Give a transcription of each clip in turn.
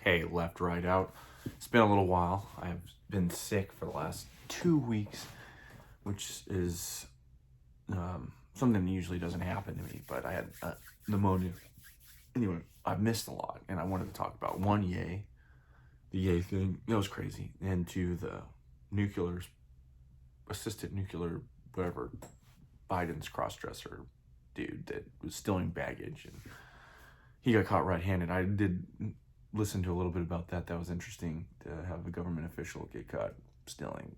Hey, left, right, out. It's been a little while. I've been sick for the last 2 weeks, which is something that usually doesn't happen to me, but I had pneumonia. Anyway, I've missed a lot, and I wanted to talk about one, yay, the yay thing. That was crazy. And two, the nuclear, assisted nuclear, whatever, Biden's cross-dresser dude that was stealing baggage, and he got caught red-handed. I did listen to a little bit about that. That was interesting to have a government official get caught stealing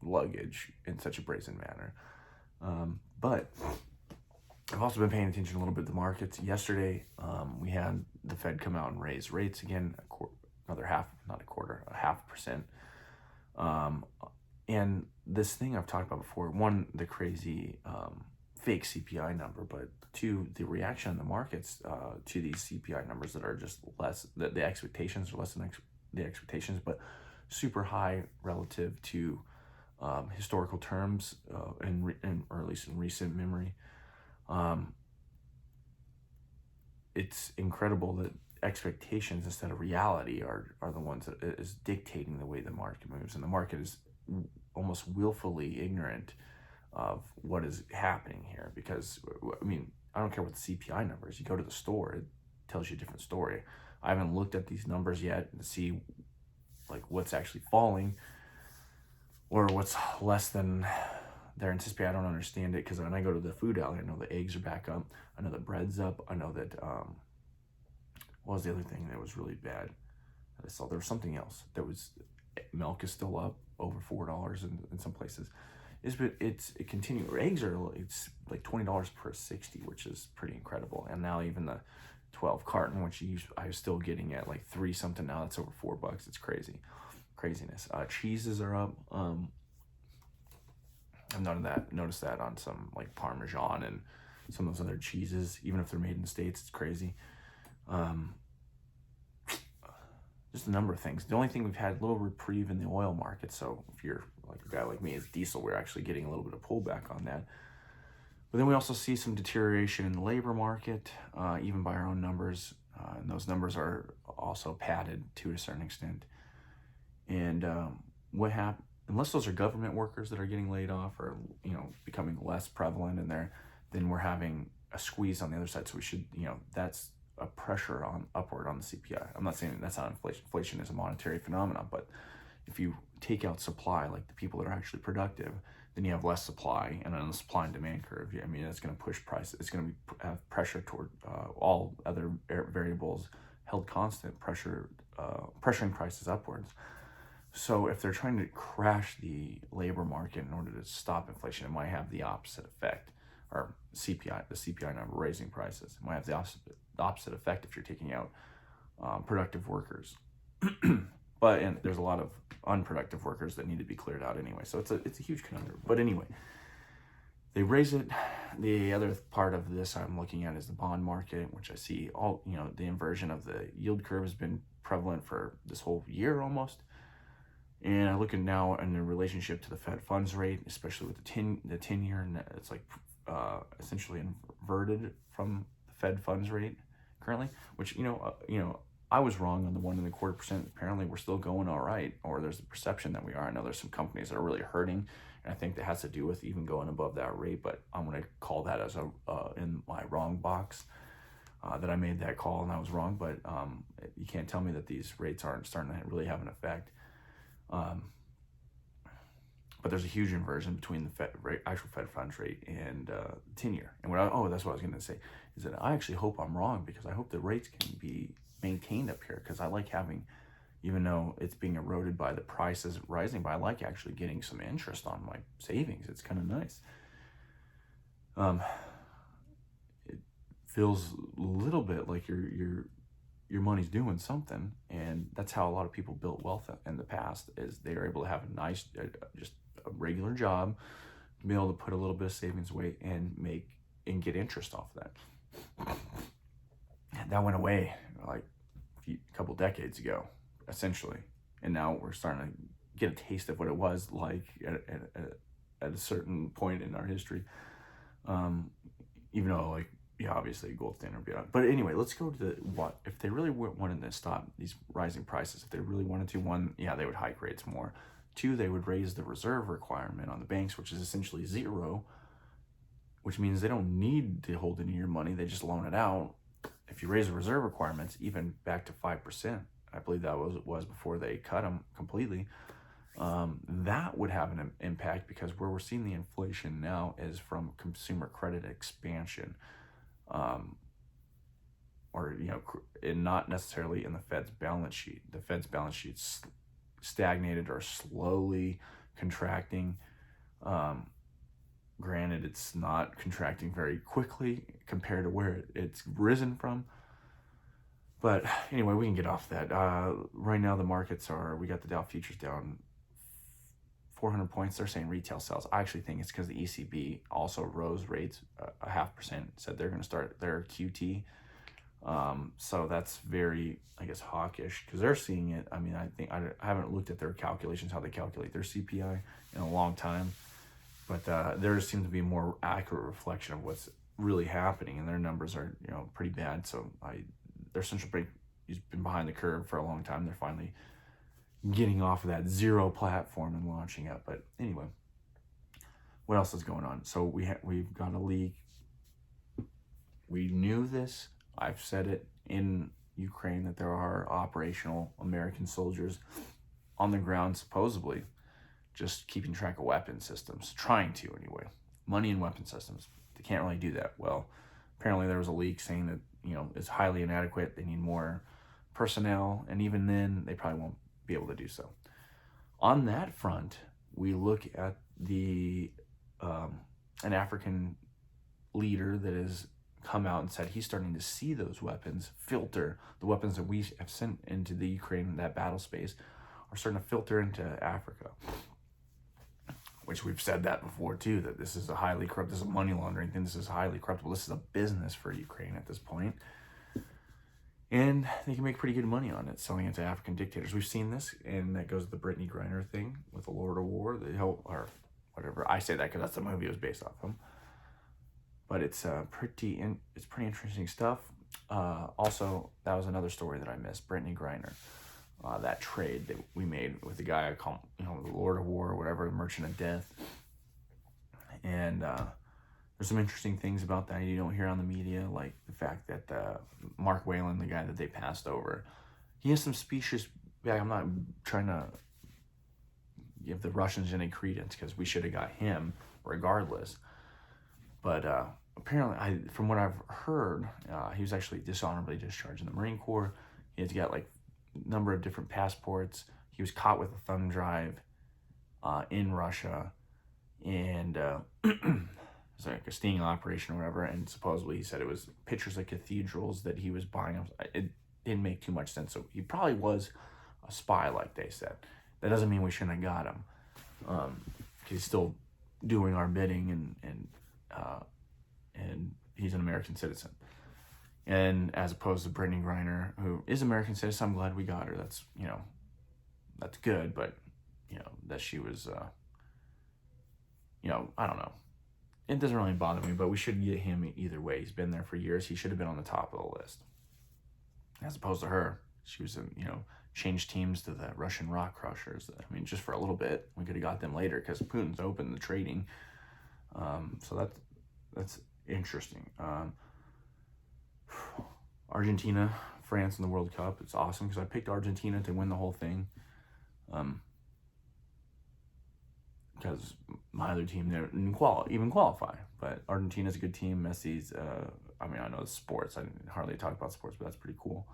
luggage in such a brazen manner. But I've also been paying attention a little bit to the markets. Yesterday, we had the Fed come out and raise rates again, another half, not a quarter, a 0.5%. And this thing I've talked about before, one, the crazy fake CPI number, but two, the reaction in the markets to these CPI numbers that are just less, the expectations are less than the expectations, but super high relative to historical terms, or at least in recent memory. It's incredible that expectations instead of reality are the ones that is dictating the way the market moves, and the market is almost willfully ignorant of what is happening here. Because I mean, I don't care what the CPI number is. You go to the store, it tells you a different story. I haven't looked at these numbers yet to see like what's actually falling or what's less than they're anticipating. I don't understand it, because when I go to the food alley, I know the eggs are back up. I know the bread's up. I know that what was the other thing that was really bad? I saw there was something else. There was milk is still up over $4 in some places. It continues. Eggs are, it's like $20 per 60, which is pretty incredible. And now even the 12 carton, which I was still getting at like 3 something, now it's over $4. It's craziness. Cheeses are up. I've noticed that on some like Parmesan and some of those other cheeses, even if they're made in the States. It's crazy. Just a number of things. The only thing, we've had a little reprieve in the oil market. So if you're like a guy like me, it's diesel, we're actually getting a little bit of pullback on that. But then we also see some deterioration in the labor market, even by our own numbers. And those numbers are also padded to a certain extent. And what happened, unless those are government workers that are getting laid off or, becoming less prevalent in there, then we're having a squeeze on the other side. So we should, that's a pressure on upward on the CPI. I'm not saying that's not inflation. Inflation is a monetary phenomenon, but if you take out supply, like the people that are actually productive, then you have less supply, and on the supply and demand curve, I mean, it's going to push prices. It's going to have pressure toward all other variables held constant, pressuring prices upwards. So if they're trying to crash the labor market in order to stop inflation, it might have the opposite effect. Or CPI, the CPI number raising prices, it might have the opposite effect if you're taking out productive workers. And there's a lot of unproductive workers that need to be cleared out anyway. So it's a huge conundrum. But anyway, they raise it. The other part of this I'm looking at is the bond market, which I see the inversion of the yield curve has been prevalent for this whole year almost. And I look at now in the relationship to the Fed funds rate, especially with the 10-year, and it's like essentially inverted from the Fed funds rate currently, which I was wrong on the 1.25%. Apparently we're still going all right, or there's the perception that we are. I know there's some companies that are really hurting, and I think that has to do with even going above that rate, but I'm going to call that as in my wrong box, that I made that call and I was wrong. But you can't tell me that these rates aren't starting to really have an effect. But there's a huge inversion between the actual Fed funds rate and 10-year. And that's what I was going to say, is that I actually hope I'm wrong, because I hope the rates can be maintained up here, because I like having, even though it's being eroded by the prices rising, but I like actually getting some interest on my savings. It's kind of nice. It feels a little bit like your money's doing something, and that's how a lot of people built wealth in the past, is they were able to have a nice, just a regular job, be able to put a little bit of savings away and get interest off of that. That went away like a couple decades ago, essentially, and now we're starting to get a taste of what it was like at a certain point in our history. Even though, like, yeah, obviously gold standard beyond. But anyway, let's go to the what if they really wanted to stop these rising prices. If they really wanted to, one, yeah, they would hike rates more. Two, they would raise the reserve requirement on the banks, which is essentially zero, which means they don't need to hold any of your money. They just loan it out. If you raise the reserve requirements, even back to 5%, I believe that was before they cut them completely. That would have an impact, because where we're seeing the inflation now is from consumer credit expansion, or and not necessarily in the Fed's balance sheet. The Fed's balance sheet's stagnated or slowly contracting. Granted, it's not contracting very quickly compared to where it's risen from. But anyway, we can get off that. Right now, the markets we got the Dow futures down 400 points. They're saying retail sales. I actually think it's because the ECB also rose rates a 0.5%, said they're going to start their QT. So that's very, I guess, hawkish, because they're seeing it. I mean, I haven't looked at their calculations, how they calculate their CPI in a long time. But there seems to be a more accurate reflection of what's really happening, and their numbers are pretty bad. So their central bank has been behind the curve for a long time. They're finally getting off of that zero platform and launching up. But anyway, what else is going on? So we've got a leak. We knew this. I've said it in Ukraine that there are operational American soldiers on the ground, supposedly just keeping track of weapon systems, trying to anyway. Money and weapon systems. They can't really do that. Well, apparently there was a leak saying that it's highly inadequate. They need more personnel, and even then they probably won't be able to do so. On that front, we look at an African leader that has come out and said he's starting to see those weapons filter. The weapons that we have sent into the Ukraine, that battle space, are starting to filter into Africa. Which we've said that before too, that this is a highly corrupt, this is a money laundering thing, this is highly corruptible, this is a business for Ukraine at this point. And they can make pretty good money on it, selling it to African dictators. We've seen this, and that goes to the Griner thing with the Lord of War, or whatever. I say that because that's the movie it was based off of. But it's pretty interesting stuff. Also, that was another story that I missed, Brittany Griner. That trade that we made with the guy I call, the Lord of War or whatever, the Merchant of Death. And there's some interesting things about that you don't hear on the media, like the fact that Mark Whalen, the guy that they passed over, he has some specious back. I'm not trying to give the Russians any credence, because we should have got him regardless. But apparently, from what I've heard, he was actually dishonorably discharged in the Marine Corps. He had got number of different passports. He was caught with a thumb drive in Russia, and it's like a sting operation or whatever, and supposedly he said it was pictures of cathedrals that he was buying. It didn't make too much sense, so he probably was a spy, like they said. That doesn't mean we shouldn't have got him, because he's still doing our bidding, and he's an American citizen. And as opposed to Brittany Griner, who is American citizen, I'm glad we got her. That's that's good, but that she was I don't know. It doesn't really bother me, but we should get him either way. He's been there for years. He should have been on the top of the list. As opposed to her. She was changed teams to the Russian rock crushers. I mean, just for a little bit. We could have got them later because Putin's opened the trading. So that's interesting. Argentina, France in the World Cup. It's awesome because I picked Argentina to win the whole thing. Because my other team didn't even qualify. But Argentina's a good team. Messi's, I know it's sports. I didn't hardly talk about sports, but that's pretty cool.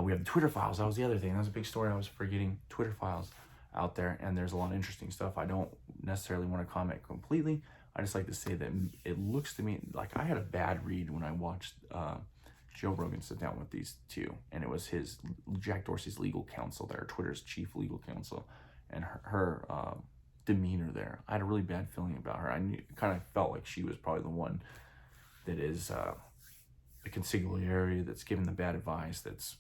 We have the Twitter files. That was the other thing. That was a big story I was forgetting. Twitter files out there, and there's a lot of interesting stuff. I don't necessarily want to comment completely. I just like to say that it looks to me like I had a bad read when I watched Joe Rogan sit down with these two, and it was Jack Dorsey's legal counsel there, Twitter's chief legal counsel, and her demeanor there. I had a really bad feeling about her. I kind of felt like she was probably the one that is the consigliere that's giving the bad advice, that's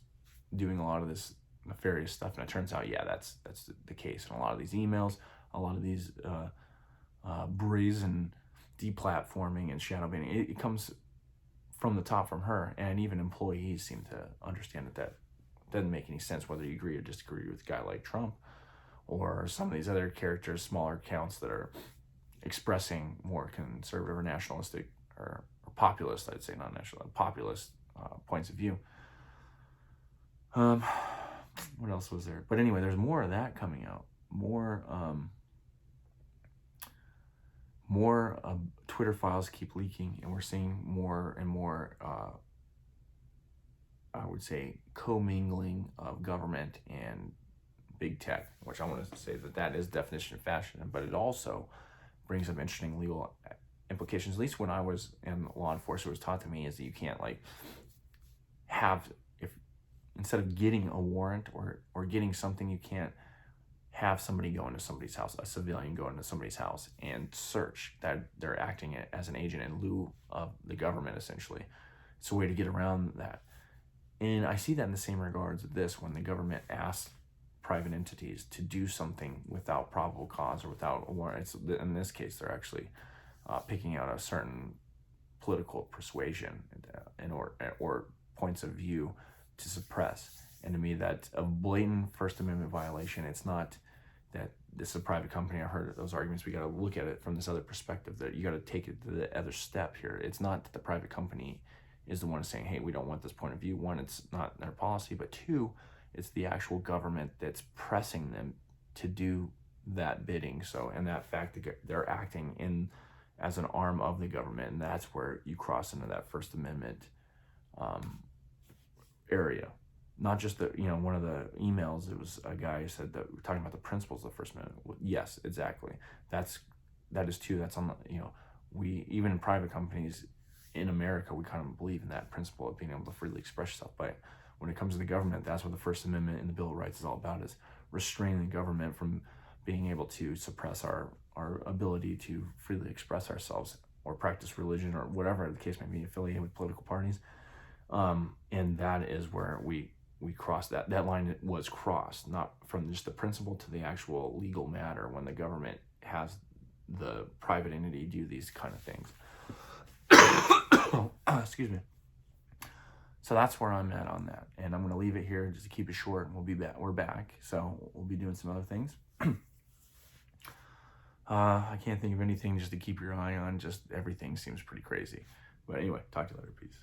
doing a lot of this nefarious stuff. And it turns out, yeah, that's the case. And a lot of these emails, a lot of these brazen deplatforming and shadow banning, it comes from the top from her, and even employees seem to understand that doesn't make any sense whether you agree or disagree with a guy like Trump or some of these other characters, smaller accounts that are expressing more conservative or nationalistic or populist, I'd say, not national, populist points of view. What else was there? But anyway, there's more of that coming out. More Twitter files keep leaking, and we're seeing more and more, I would say, commingling of government and big tech, which I want to say that is definition of fashion, but it also brings up interesting legal implications. At least when I was in law enforcement, it was taught to me is that you can't instead of getting a warrant or getting something, you can't have somebody go into somebody's house, a civilian go into somebody's house and search. That they're acting as an agent in lieu of the government, essentially. It's a way to get around that. And I see that in the same regards of this, when the government asks private entities to do something without probable cause or without a warrant. In this case, they're actually picking out a certain political persuasion or points of view to suppress. And to me, that's a blatant First Amendment violation. It's not that this is a private company. I heard those arguments. We got to look at it from this other perspective, that you got to take it to the other step here. It's not that the private company is the one saying, hey, we don't want this point of view. One, it's not their policy, but two, it's the actual government that's pressing them to do that bidding. So, and that fact that they're acting as an arm of the government, and that's where you cross into that First Amendment area. Not just one of the emails, it was a guy who said that we're talking about the principles of the First Amendment. Well, yes, exactly. That is too. That's on the, we, even in private companies in America, we kind of believe in that principle of being able to freely express yourself. But when it comes to the government, that's what the First Amendment and the Bill of Rights is all about, is restraining the government from being able to suppress our ability to freely express ourselves or practice religion or whatever the case may be, affiliated with political parties. And that is where we crossed that line. Was crossed, not from just the principle to the actual legal matter, when the government has the private entity do these kind of things. Excuse me. So that's where I'm at on that, and I'm going to leave it here just to keep it short, and we'll be back. We're back, so we'll be doing some other things. I can't think of anything just to keep your eye on. Just everything seems pretty crazy. But anyway, talk to you later. Peace.